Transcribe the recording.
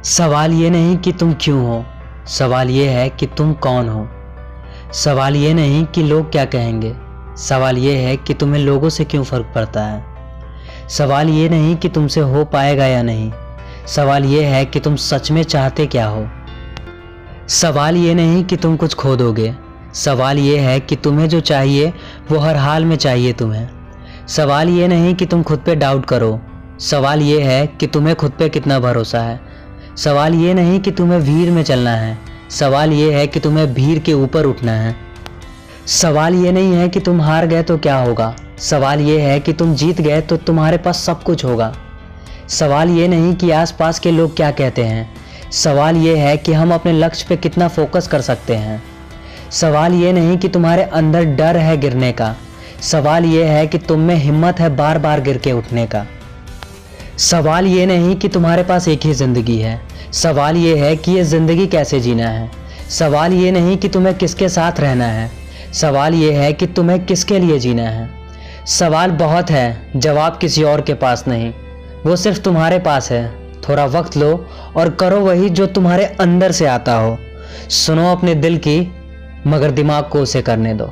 सवाल ये नहीं कि तुम क्यों हो, सवाल ये है कि तुम कौन हो। सवाल ये नहीं कि लोग क्या कहेंगे, सवाल ये है कि तुम्हें लोगों से क्यों फ़र्क पड़ता है। सवाल ये नहीं कि तुमसे हो पाएगा या नहीं, सवाल ये है कि तुम सच में चाहते क्या हो। सवाल ये नहीं कि तुम कुछ खो दोगे, सवाल ये है कि तुम्हें जो चाहिए वो हर हाल में चाहिए तुम्हें। सवाल ये नहीं कि तुम खुद पे डाउट करो, सवाल ये है कि तुम्हें खुद पे कितना भरोसा है। सवाल ये नहीं कि तुम्हें भीड़ में चलना है, सवाल ये है कि तुम्हें भीड़ के ऊपर उठना है। सवाल ये नहीं है कि तुम हार गए तो क्या होगा, सवाल ये है कि तुम जीत गए तो तुम्हारे पास सब कुछ होगा। सवाल ये नहीं कि आसपास के लोग क्या कहते हैं, सवाल ये है कि हम अपने लक्ष्य पे कितना फोकस कर सकते हैं। सवाल ये नहीं कि तुम्हारे अंदर डर है गिरने का, सवाल ये है कि तुम में हिम्मत है बार बार गिर के उठने का। सवाल ये नहीं कि तुम्हारे पास एक ही ज़िंदगी है, सवाल ये है कि ये ज़िंदगी कैसे जीना है। सवाल ये नहीं कि तुम्हें किसके साथ रहना है, सवाल ये है कि तुम्हें किसके लिए जीना है। सवाल बहुत है, जवाब किसी और के पास नहीं, वो सिर्फ तुम्हारे पास है। थोड़ा वक्त लो और करो वही जो तुम्हारे अंदर से आता हो। सुनो अपने दिल की, मगर दिमाग को उसे करने दो।